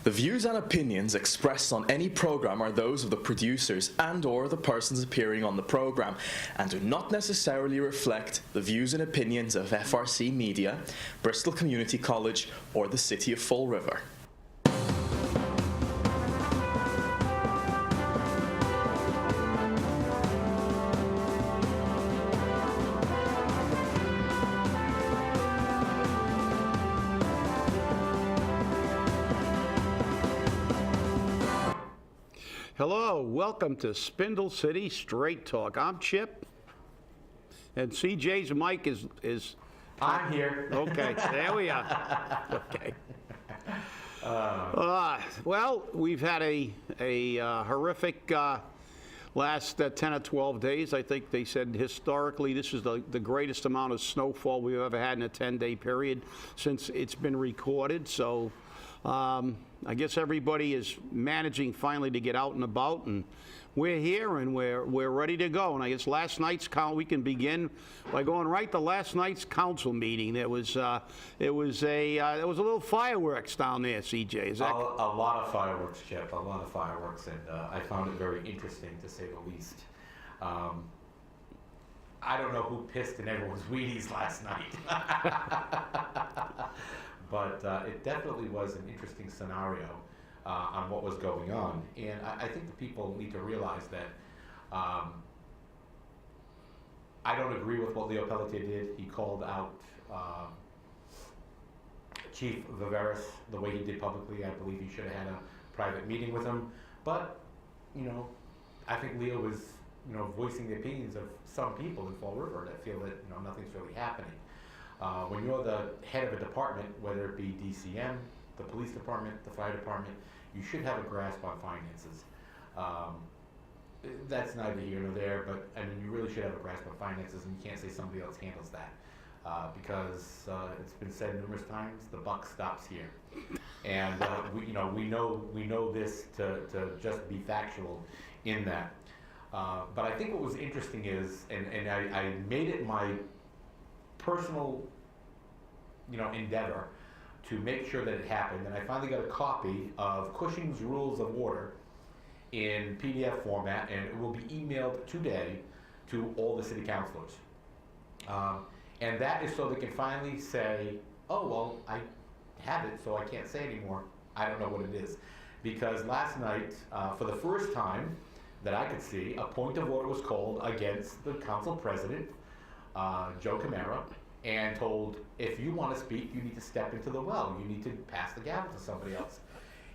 The views and opinions expressed on any program are those of the producers and/or the persons appearing on the program, and do not necessarily reflect the views and opinions of FRC Media, Bristol Community College, or the City of Fall River. Hello, welcome to Spindle City Straight Talk. I'm Chip, and CJ's mic is. I'm here. Okay, there we are. Okay. Well, we've had a horrific last 10 or 12 days. I think they said historically this is the greatest amount of snowfall we've ever had in a 10-day period since it's been recorded. So I guess everybody is managing finally to get out and about, and we're here and we're ready to go. And I guess last night's we can begin by going right to last night's council meeting. There was a little fireworks down there, CJ. Is that a lot of fireworks, Chip. A lot of fireworks, and I found it very interesting to say the least. I don't know who pissed in everyone's Wheaties last night. But it definitely was an interesting scenario on what was going on. And I think the people need to realize that I don't agree with what Leo Pelletier did. He called out Chief Viveris the way he did publicly. I believe he should have had a private meeting with him. But, I think Leo was, voicing the opinions of some people in Fall River that feel that, nothing's really happening. When you're the head of a department, whether it be DCM, the police department, the fire department, you should have a grasp on finances. That's neither here nor there, but you really should have a grasp on finances, and you can't say somebody else handles that because it's been said numerous times, the buck stops here, and we know this to just be factual in that. But I think what was interesting is, and I made it my personal, endeavor to make sure that it happened, and I finally got a copy of Cushing's Rules of Order in PDF format, and it will be emailed today to all the city councilors. And that is so they can finally say, oh, well, I have it, so I can't say anymore. I don't know what it is. Because last night, for the first time that I could see, a point of order was called against the council president, Joe Camara, and told, if you want to speak, you need to step into the well. You need to pass the gavel to somebody else.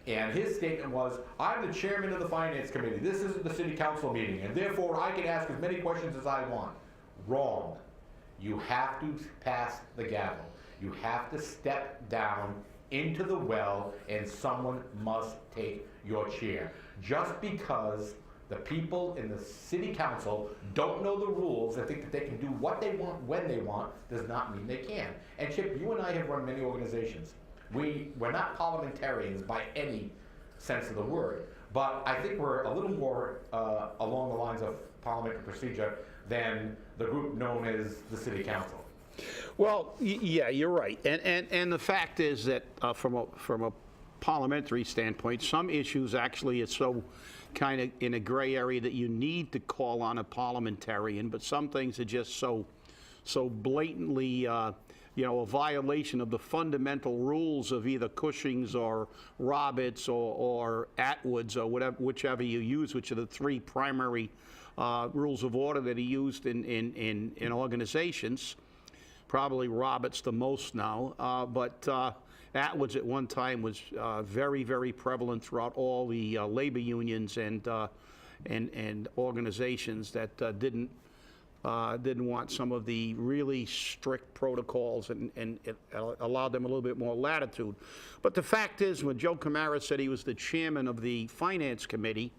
And his statement was, I'm the chairman of the finance committee. This isn't the city council meeting, and therefore I can ask as many questions as I want. Wrong. You have to pass the gavel. You have to step down into the well, and someone must take your chair. Just because the people in the city council don't know the rules and think that they can do what they want when they want does not mean they can. And Chip, you and I have run many organizations. We're not parliamentarians by any sense of the word, but I think we're a little more along the lines of parliamentary procedure than the group known as the city council. Well, yeah, you're right. And the fact is that from a parliamentary standpoint, some issues actually it's so kind of in a gray area that you need to call on a parliamentarian, but some things are just so blatantly a violation of the fundamental rules of either Cushing's or Roberts or Atwood's or whichever you use, which are the three primary rules of order that he used in organizations. Probably Roberts the most now, but Atwood's at one time was very, very prevalent throughout all the labor unions and organizations that didn't want some of the really strict protocols and it allowed them a little bit more latitude. But the fact is, when Joe Camara said he was the chairman of the finance committee,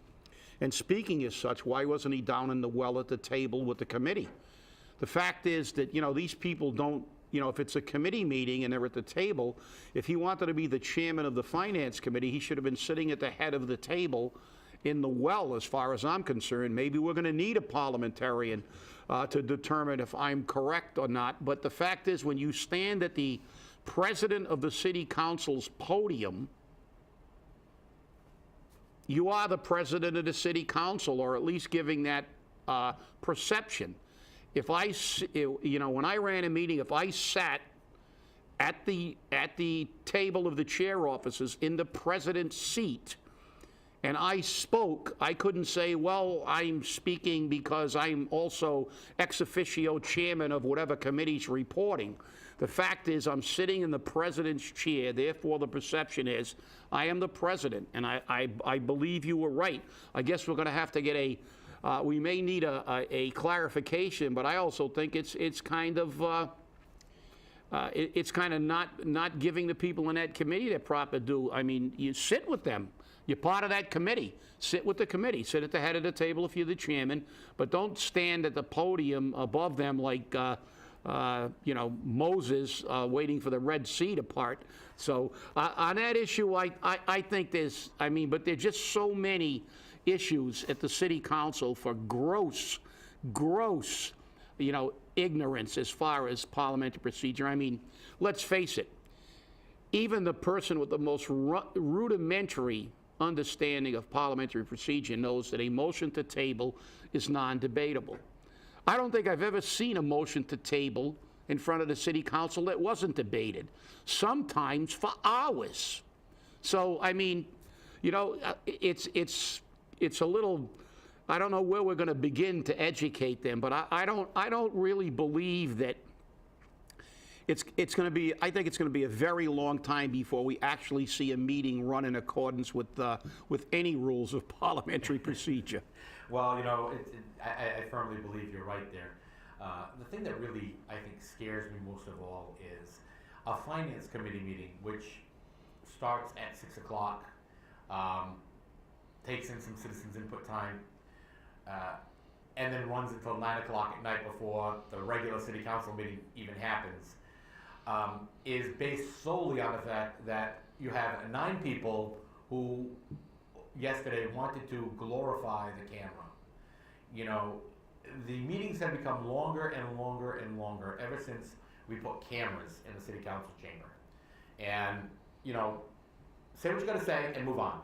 and speaking as such, why wasn't he down in the well at the table with the committee? The fact is that, these people don't, if it's a committee meeting and they're at the table, if he wanted to be the chairman of the finance committee, he should have been sitting at the head of the table in the well, as far as I'm concerned. Maybe we're going to need a parliamentarian to determine if I'm correct or not. But the fact is, when you stand at the president of the city council's podium you are the president of the city council, or at least giving that perception. If when I ran a meeting, if I sat at the table of the chair officers in the president's seat, and I spoke, I couldn't say, well, I'm speaking because I'm also ex officio chairman of whatever committee's reporting. The fact is, I'm sitting in the president's chair, therefore the perception is, I am the president, and I believe you were right. I guess we're gonna have to get we may need a clarification, but I also think it's kind of not giving the people in that committee their proper due. I mean, you sit with them. You're part of that committee. Sit with the committee. Sit at the head of the table if you're the chairman, but don't stand at the podium above them like, Moses waiting for the Red Sea to part. So on that issue, I think but there's just so many issues at the city council for gross, ignorance as far as parliamentary procedure. I mean, let's face it, even the person with the most rudimentary understanding of parliamentary procedure knows that a motion to table is non-debatable. I don't think I've ever seen a motion to table in front of the city council that wasn't debated, sometimes for hours. So, I mean, it's a little, I don't know where we're going to begin to educate them, but I don't really believe that it's going to be, I think it's going to be a very long time before we actually see a meeting run in accordance with any rules of parliamentary procedure. Well, I firmly believe you're right there. The thing that really, I think, scares me most of all is a finance committee meeting, which starts at 6 o'clock, takes in some citizens' input time, and then runs until 9 o'clock at night before the regular city council meeting even happens, is based solely on the fact that you have 9 people who yesterday wanted to glorify the camera. The meetings have become longer and longer and longer ever since we put cameras in the city council chamber. And, say what you gotta say and move on.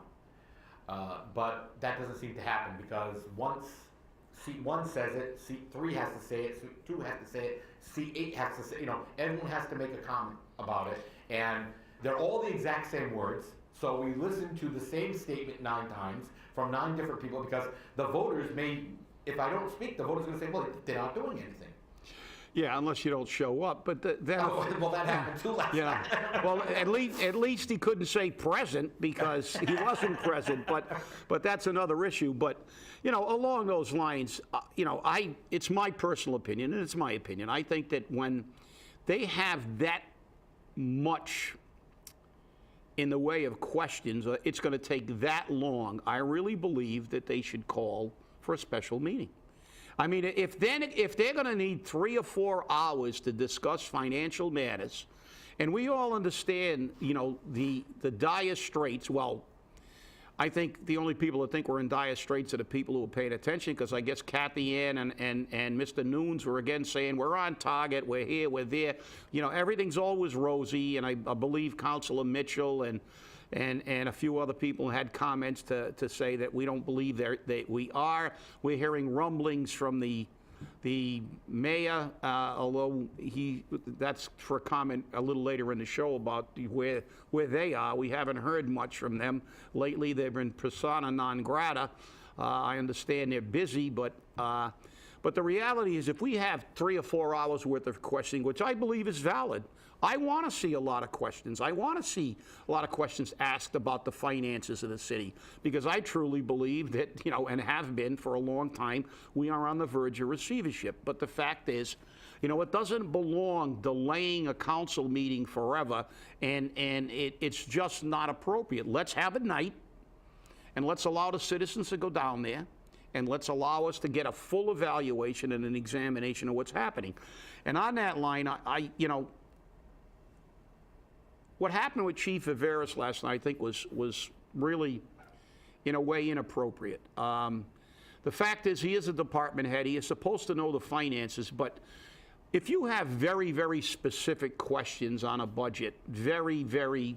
But that doesn't seem to happen, because once seat 1 says it, seat 3 has to say it, seat 2 has to say it, seat 8 has to say, everyone has to make a comment about it. And they're all the exact same words. So we listen to the same statement 9 times from 9 different people, because the voters may, if I don't speak, the voters are going to say, well, they're not doing anything. Yeah, unless you don't show up, but then... well, that happened too last time. Well, at least he couldn't say present, because he wasn't present, but that's another issue. But, along those lines, it's my personal opinion, and it's my opinion. I think that when they have that much in the way of questions, it's going to take that long, I really believe that they should call for a special meeting. I mean, if they're going to need 3 or 4 hours to discuss financial matters, and we all understand, the dire straits. Well, I think the only people that think we're in dire straits are the people who are paying attention, because I guess Kathy Ann and Mr. Nunes were again saying, we're on target, we're here, we're there. Everything's always rosy, and I believe Councilor Mitchell and a few other people had comments to say that we don't believe that we are. We're hearing rumblings from the mayor, although that's for a comment a little later in the show about where they are. We haven't heard much from them lately. They've been persona non grata. I understand they're busy, but the reality is, if we have 3 or 4 hours worth of questioning, which I believe is valid, I want to see a lot of questions. I want to see a lot of questions asked about the finances of the city, because I truly believe that, and have been for a long time, we are on the verge of receivership. But the fact is, it doesn't belong delaying a council meeting forever, and it's just not appropriate. Let's have a night, and let's allow the citizens to go down there, and let's allow us to get a full evaluation and an examination of what's happening. And on that line, what happened with Chief Viveris last night, I think, was really, in a way, inappropriate. The fact is, he is a department head. He is supposed to know the finances, but if you have very, very specific questions on a budget, very, very,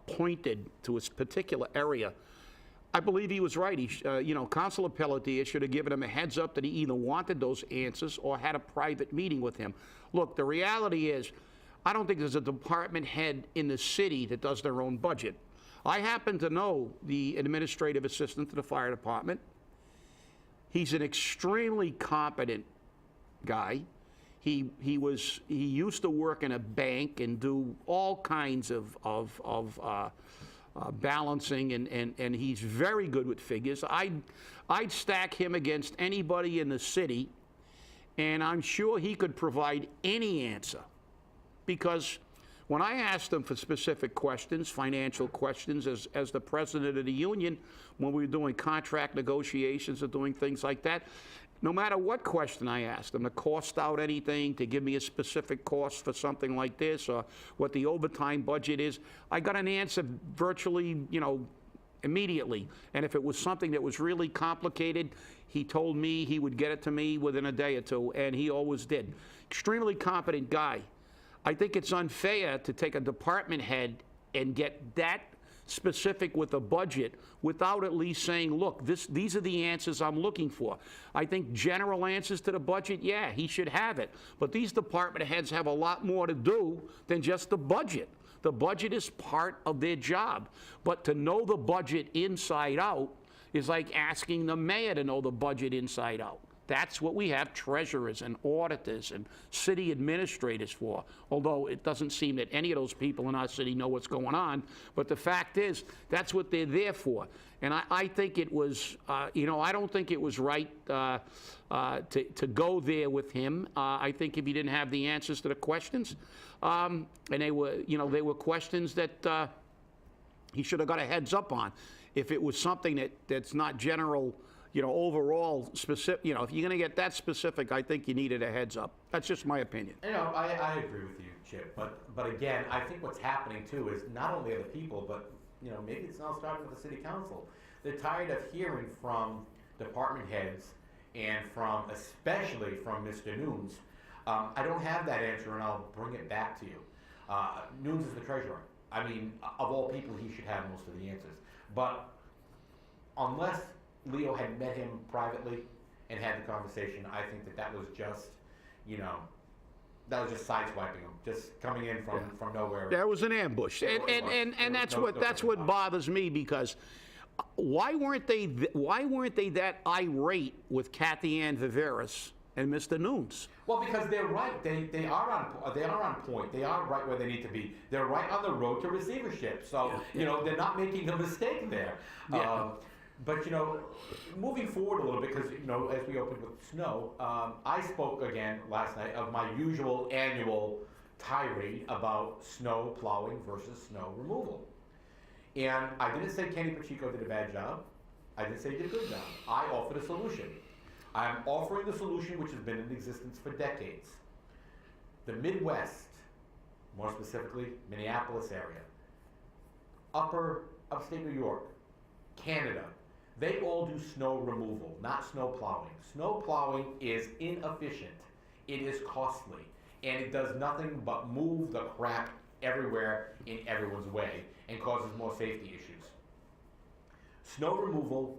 pointed to a particular area, I believe he was right. Councilor Pelletier should have given him a heads up that he either wanted those answers or had a private meeting with him. Look, the reality is, I don't think there's a department head in the city that does their own budget. I happen to know the administrative assistant to the fire department. He's an extremely competent guy. He used to work in a bank and do all kinds of balancing, and he's very good with figures. I'd stack him against anybody in the city, and I'm sure he could provide any answer. Because when I asked him for specific questions, financial questions, as the president of the union, when we were doing contract negotiations or doing things like that, no matter what question I asked him, to cost out anything, to give me a specific cost for something like this, or what the overtime budget is, I got an answer virtually, immediately. And if it was something that was really complicated, he told me he would get it to me within a day or two, and he always did. Extremely competent guy. I think it's unfair to take a department head and get that specific with a budget without at least saying, look, these are the answers I'm looking for. I think general answers to the budget, yeah, he should have it. But these department heads have a lot more to do than just the budget. The budget is part of their job. But to know the budget inside out is like asking the mayor to know the budget inside out. That's what we have treasurers and auditors and city administrators for, although it doesn't seem that any of those people in our city know what's going on. But the fact is, that's what they're there for. And I think it was, I don't think it was right to go there with him. I think if he didn't have the answers to the questions, and they were questions that he should have got a heads up on. If it was something that's not general, overall specific, if you're going to get that specific, I think you needed a heads up. That's just my opinion. I agree with you, Chip. But again, I think what's happening too is not only are the people, but maybe it's now starting with the city council. They're tired of hearing from department heads and especially from Mr. Nunes. I don't have that answer, and I'll bring it back to you. Nunes is the treasurer. I mean, of all people, he should have most of the answers. But unless Leo had met him privately and had the conversation, I think that was just, that was just sideswiping him, just coming in from nowhere. That was an ambush, and that's what bothers me, because why weren't they that irate with Kathy Ann Viveras and Mr. Nunes? Well, because they're right. They are on point. They are right where they need to be. They're right on the road to receivership. So they're not making a mistake there. Yeah. But moving forward a little bit, because as we opened with snow, I spoke again last night of my usual annual tirade about snow plowing versus snow removal. And I didn't say Kenny Pacheco did a bad job. I didn't say he did a good job. I offered a solution. I am offering the solution which has been in existence for decades. The Midwest, more specifically Minneapolis area, upstate New York, Canada, they all do snow removal, not snow plowing. Snow plowing is inefficient. It is costly. And it does nothing but move the crap everywhere in everyone's way and causes more safety issues. Snow removal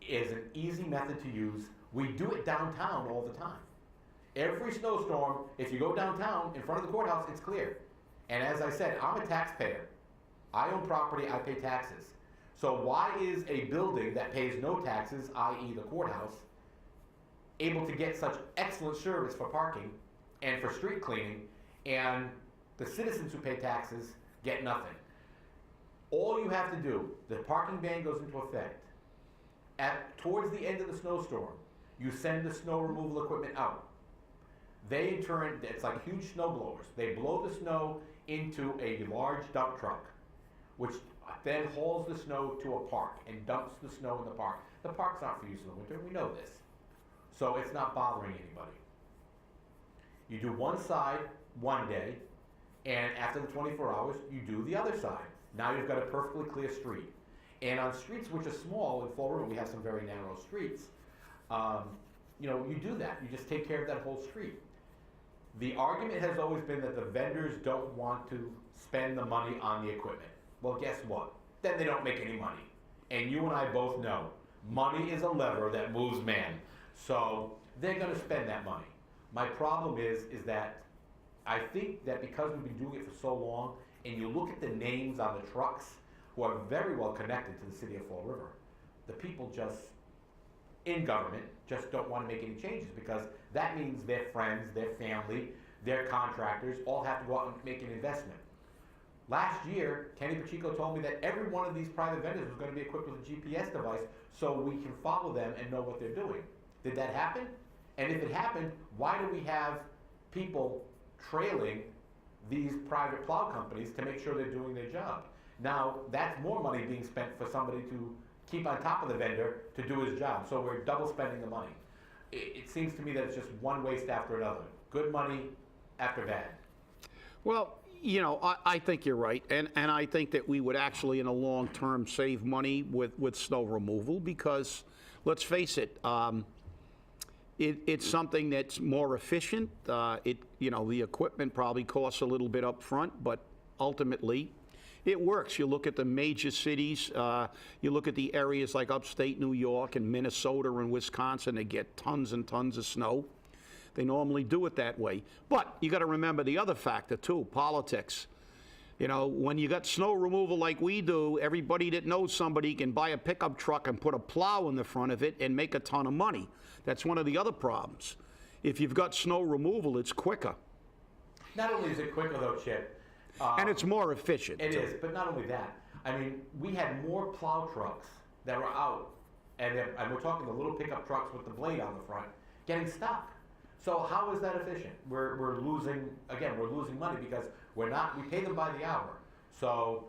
is an easy method to use. We do it downtown all the time. Every snowstorm, if you go downtown in front of the courthouse, it's clear. And as I said, I'm a taxpayer. I own property, I pay taxes. So why is a building that pays no taxes, i.e. the courthouse, able to get such excellent service for parking and for street cleaning, and the citizens who pay taxes get nothing? All you have to do, the parking ban goes into effect. Towards the end of the snowstorm, you send the snow removal equipment out. They in turn, it's like huge snow blowers. They blow the snow into a large dump truck, which then hauls the snow to a park and dumps the snow in the park. The park's not for use in the winter, we know this. So it's not bothering anybody. You do one side one day, and after the 24 hours, you do the other side. Now you've got a perfectly clear street. And on streets which are small, in Fall River we have some very narrow streets, you do that. You just take care of that whole street. The argument has always been that the vendors don't want to spend the money on the equipment. Well, guess what? Then they don't make any money. And you and I both know money is a lever that moves man. So they're going to spend that money. My problem is that I think that because we've been doing it for so long, and you look at the names on the trucks who are very well connected to the city of Fall River, the people just in government just don't want to make any changes, because that means their friends, their family, their contractors all have to go out and make an investment. Last year, Kenny Pacheco told me that every one of these private vendors was going to be equipped with a GPS device so we can follow them and know what they're doing. Did that happen? And if it happened, why do we have people trailing these private plow companies to make sure they're doing their job? Now, that's more money being spent for somebody to keep on top of the vendor to do his job. So we're double spending the money. It seems to me that it's just one waste after another. Good money after bad. Well, I think you're right, and I think that we would actually, in the long term, save money with snow removal, because, let's face it, it's something that's more efficient. The equipment probably costs a little bit up front, but ultimately, it works. You look at the major cities, you look at the areas like upstate New York and Minnesota and Wisconsin, they get tons and tons of snow. They normally do it that way. But you got to remember the other factor too, politics. When you got snow removal like we do, everybody that knows somebody can buy a pickup truck and put a plow in the front of it and make a ton of money. That's one of the other problems. If you've got snow removal, it's quicker. Not only is it quicker though, Chip. And it's more efficient. It is, but not only that. I mean, we had more plow trucks that were out, and we're talking the little pickup trucks with the blade on the front, getting stuck. So how is that efficient? We're losing money because we pay them by the hour. So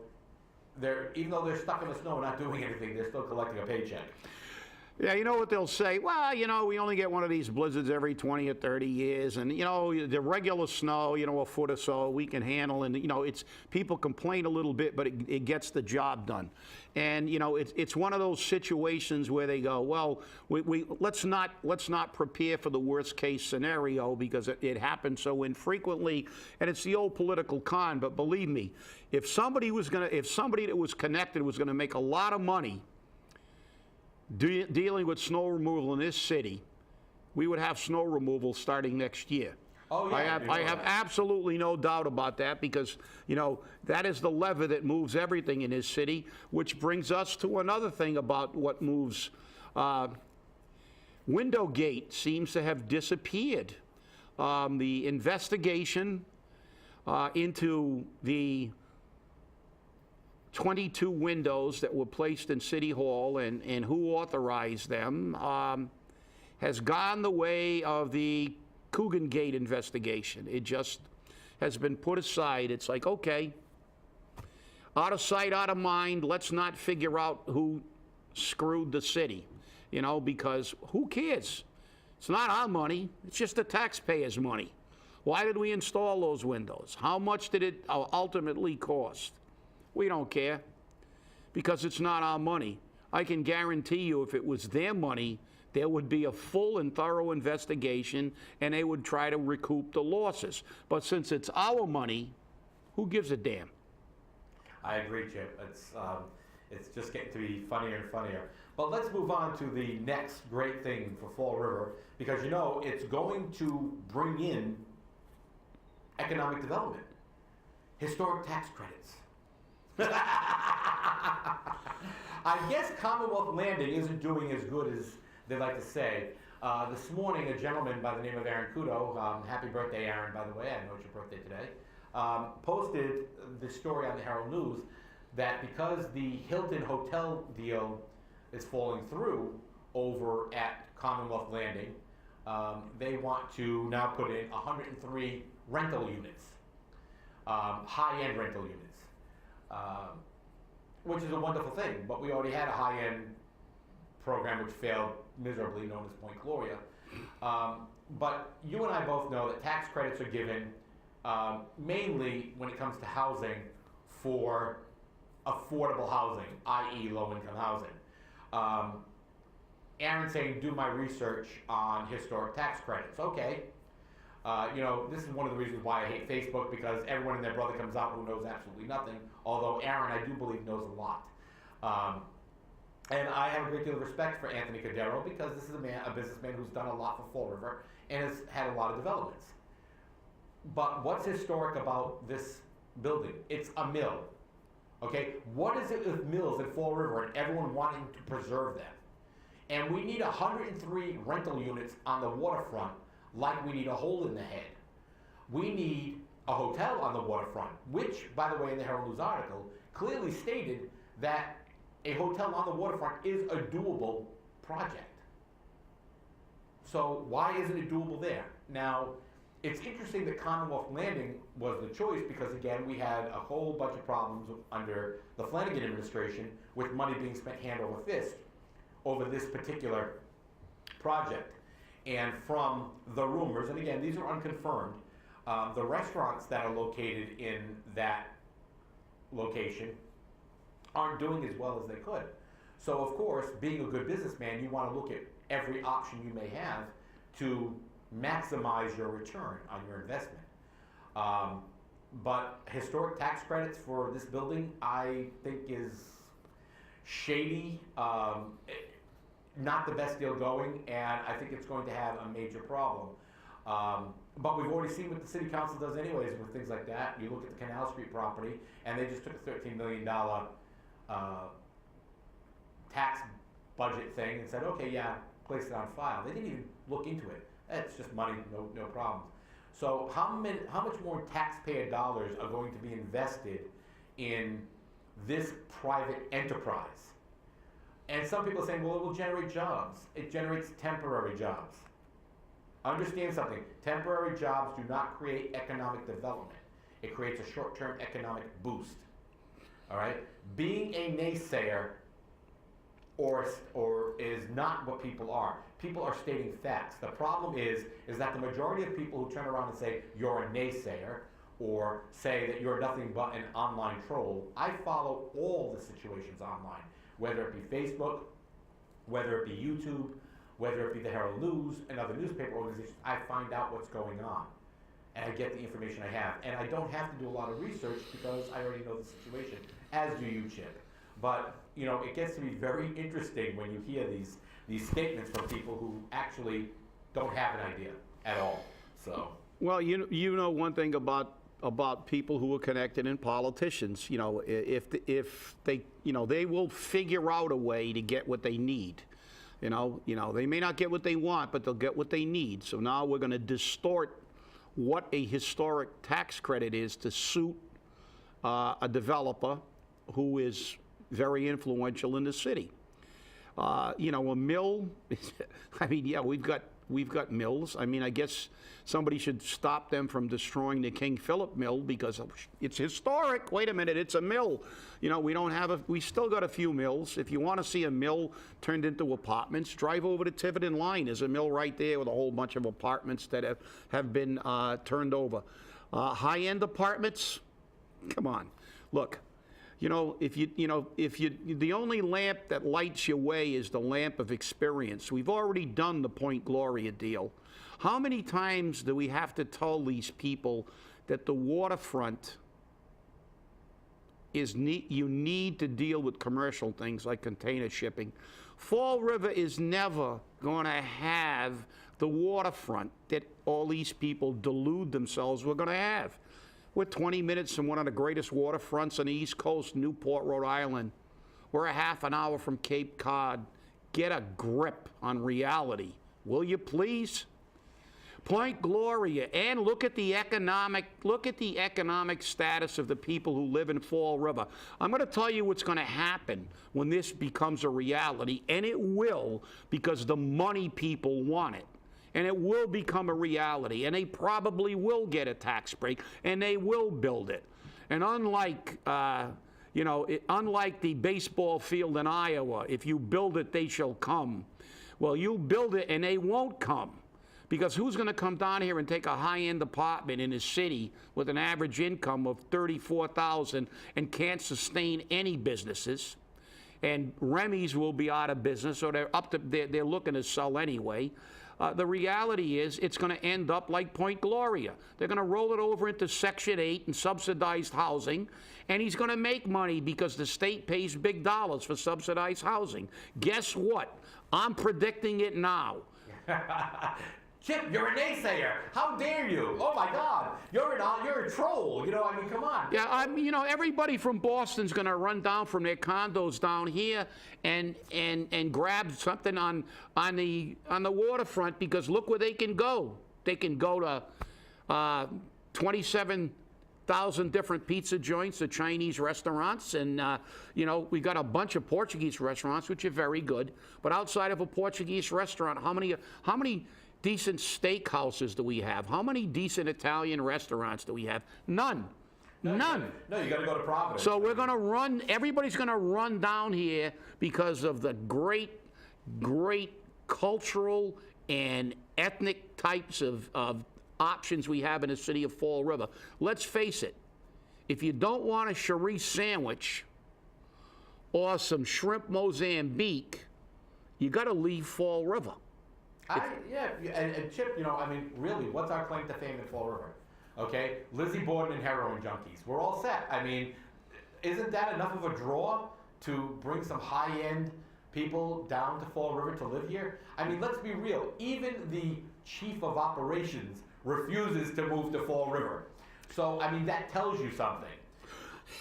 even though they're stuck in the snow and not doing anything, they're still collecting a paycheck. Yeah, you know what they'll say? Well, we only get one of these blizzards every 20 or 30 years, and the regular snow, a foot or so we can handle, and it's people complain a little bit, but it gets the job done. And it's one of those situations where they go, well, let's not prepare for the worst case scenario, because it happens so infrequently, and it's the old political con. But believe me, if somebody that was connected was going to make a lot of money dealing with snow removal in this city, we would have snow removal starting next year. Oh, yeah, I have absolutely no doubt about that, because that is the lever that moves everything in this city, which brings us to another thing about what moves. Windowgate seems to have disappeared. The investigation into the 22 windows that were placed in City Hall and who authorized them has gone the way of the Cushing Gate investigation. It just has been put aside. It's like, okay, out of sight, out of mind, let's not figure out who screwed the city, because who cares? It's not our money, it's just the taxpayers' money. Why did we install those windows? How much did it ultimately cost? We don't care, because it's not our money. I can guarantee you if it was their money, there would be a full and thorough investigation, and they would try to recoup the losses. But since it's our money, who gives a damn? I agree, Chip. It's just getting to be funnier and funnier. But let's move on to the next great thing for Fall River, because it's going to bring in economic development, historic tax credits. I guess Commonwealth Landing isn't doing as good as they like to say. This morning, a gentleman by the name of Aaron Kudo, happy birthday, Aaron, by the way, I know it's your birthday today, posted the story on the Herald News that because the Hilton Hotel deal is falling through over at Commonwealth Landing, they want to now put in 103 rental units, high-end rental units. Which is a wonderful thing, but we already had a high-end program which failed miserably, known as Point Gloria. But you and I both know that tax credits are given mainly when it comes to housing for affordable housing, i.e. low-income housing. Aaron saying, do my research on historic tax credits. Okay. This is one of the reasons why I hate Facebook, because everyone and their brother comes out who knows absolutely nothing, although Aaron, I do believe, knows a lot. And I have a great deal of respect for Anthony Cordero because this is a businessman who's done a lot for Fall River and has had a lot of developments. But what's historic about this building? It's a mill. Okay, what is it with mills in Fall River and everyone wanting to preserve them? And we need 103 rental units on the waterfront like we need a hole in the head. We need a hotel on the waterfront, which, by the way, in the Herald News article, clearly stated that a hotel on the waterfront is a doable project. So why isn't it doable there? Now, it's interesting that Commonwealth Landing was the choice because, again, we had a whole bunch of problems under the Flanagan administration with money being spent hand over fist over this particular project. And from the rumors, and again, these are unconfirmed, the restaurants that are located in that location aren't doing as well as they could. So, of course, being a good businessman, you want to look at every option you may have to maximize your return on your investment. But historic tax credits for this building, I think is shady, not the best deal going, and I think it's going to have a major problem. But we've already seen what the city council does anyways with things like that. You look at the Canal Street property, and they just took a $13 million tax budget thing and said, okay, yeah, place it on file. They didn't even look into it. It's just money, no problems. So how much more taxpayer dollars are going to be invested in this private enterprise? And some people are saying, well, it will generate jobs. It generates temporary jobs. Understand something. Temporary jobs do not create economic development. It creates a short-term economic boost. All right? Being a naysayer or is not what people are. People are stating facts. The problem is that the majority of people who turn around and say you're a naysayer or say that you're nothing but an online troll, I follow all the situations online, whether it be Facebook, whether it be YouTube, whether it be the Herald News and other newspaper organizations. I find out what's going on and I get the information I have. And I don't have to do a lot of research because I already know the situation, as do you, Chip. But, you know, it gets to be very interesting when you hear these statements from people who actually don't have an idea at all. So. Well, you know one thing about people who are connected in politicians, you know, if they, you know, they will figure out a way to get what they need. You know, they may not get what they want, but they'll get what they need. So now we're going to distort what a historic tax credit is to suit a developer who is very influential in the city. You know, a mill, I mean, yeah, we've got mills. I mean, I guess somebody should stop them from destroying the King Philip mill because it's historic. Wait a minute, it's a mill. You know, we still got a few mills. If you want to see a mill turned into apartments, drive over to Tiverton Line. There's a mill right there with a whole bunch of apartments that have been turned over. High-end apartments, come on. Look, you know, if the only lamp that lights your way is the lamp of experience. We've already done the Point Gloria deal. How many times do we have to tell these people that the waterfront is you need to deal with commercial things like container shipping? Fall River is never going to have the waterfront that all these people delude themselves we're going to have. We're 20 minutes from one of the greatest waterfronts on the East Coast, Newport, Rhode Island. We're a half an hour from Cape Cod. Get a grip on reality, will you please? Point Gloria, and look at the economic status of the people who live in Fall River. I'm going to tell you what's going to happen when this becomes a reality, and it will, because the money people want it. And it will become a reality, and they probably will get a tax break, and they will build it. And unlike, unlike the baseball field in Iowa, if you build it, they shall come. Well, you build it, and they won't come. Because who's going to come down here and take a high-end apartment in a city with an average income of $34,000 and can't sustain any businesses? And Remy's will be out of business, or they're looking to sell anyway. the reality is it's going to end up like Point Gloria. They're going to roll it over into Section 8 and subsidized housing, and he's going to make money because the state pays big dollars for subsidized housing. Guess what? I'm predicting it now. Chip, you're a naysayer. How dare you? Oh my God, you're a troll. You know, I mean, come on. Yeah, you know, everybody from Boston's going to run down from their condos down here and grab something on the waterfront, because look where they can go. They can go to 27,000 different pizza joints, the Chinese restaurants, and you know, we got a bunch of Portuguese restaurants, which are very good. But outside of a Portuguese restaurant, how many decent steakhouses do we have? How many decent Italian restaurants do we have? None. None. No, you got to go to Providence. So we're going to run, everybody's going to run down here because of the great cultural and ethnic types of options we have in the city of Fall River. Let's face it, if you don't want a Cherie sandwich or some shrimp Mozambique, you got to leave Fall River. Yeah, and Chip, you know, I mean, really, what's our claim to fame in Fall River? Okay, Lizzie Borden and heroin junkies. We're all set. I mean, isn't that enough of a draw to bring some high-end people down to Fall River to live here? I mean, let's be real. Even the chief of operations refuses to move to Fall River. So, I mean, that tells you something.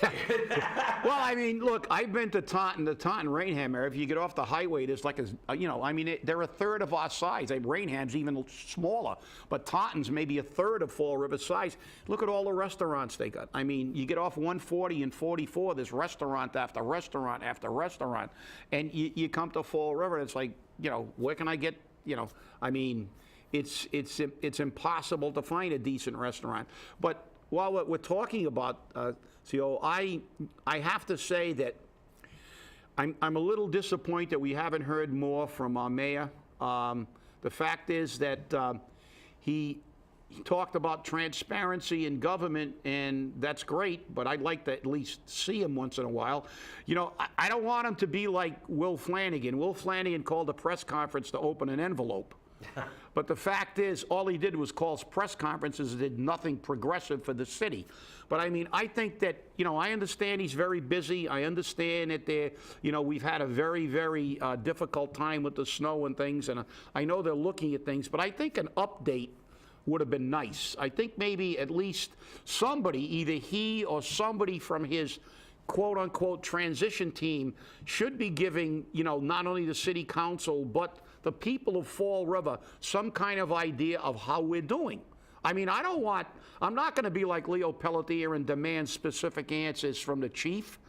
Well, I mean, look, I've been to Taunton-Rainham area. If you get off the highway, there's like you know, I mean, they're a third of our size. Rainham's even smaller, but Taunton's maybe a third of Fall River size. Look at all the restaurants they got. I mean, you get off 140 and 44, there's restaurant after restaurant after restaurant, and you come to Fall River, it's like, you know, where can I get, you know, I mean, it's impossible to find a decent restaurant. But while we're talking about CO, I have to say that I'm a little disappointed we haven't heard more from our mayor. The fact is that he talked about transparency in government, and that's great, but I'd like to at least see him once in a while. You know, I don't want him to be like Will Flanagan. Will Flanagan called a press conference to open an envelope. But the fact is, all he did was call press conferences and did nothing progressive for the city. But I mean, I think that, you know, I understand he's very busy. I understand that you know, we've had a very, very difficult time with the snow and things, and I know they're looking at things, but I think an update would have been nice. I think maybe at least somebody, either he or somebody from his quote-unquote transition team, should be giving, you know, not only the city council, but the people of Fall River some kind of idea of how we're doing. I mean, I'm not going to be like Leo Pelletier and demand specific answers from the chief.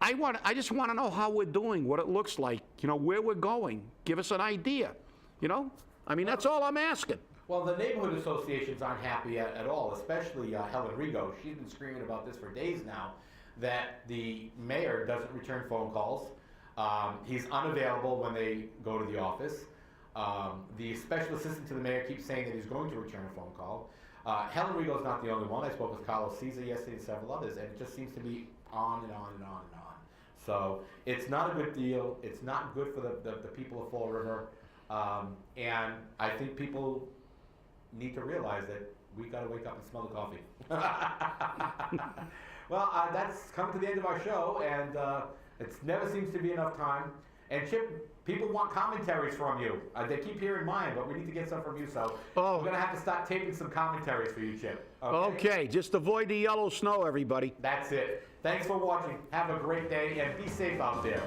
I just want to know how we're doing, what it looks like, you know, where we're going. Give us an idea, you know? I mean, that's all I'm asking. Well, the neighborhood associations aren't happy at all, especially Helen Rigo. She's been screaming about this for days now, that the mayor doesn't return phone calls. He's unavailable when they go to the office. The special assistant to the mayor keeps saying that he's going to return a phone call. Helen Rigo's not the only one. I spoke with Carlos Caesar yesterday and several others, and it just seems to be on and on and on and on. So it's not a good deal. It's not good for the people of Fall River. And I think people need to realize that we got to wake up and smell the coffee. Well, that's come to the end of our show, and it never seems to be enough time. And Chip, people want commentaries from you. They keep hearing mine, but we need to get some from you, so we're going to have to start taping some commentaries for you, Chip. Okay, just avoid the yellow snow, everybody. That's it. Thanks for watching. Have a great day, and be safe out there.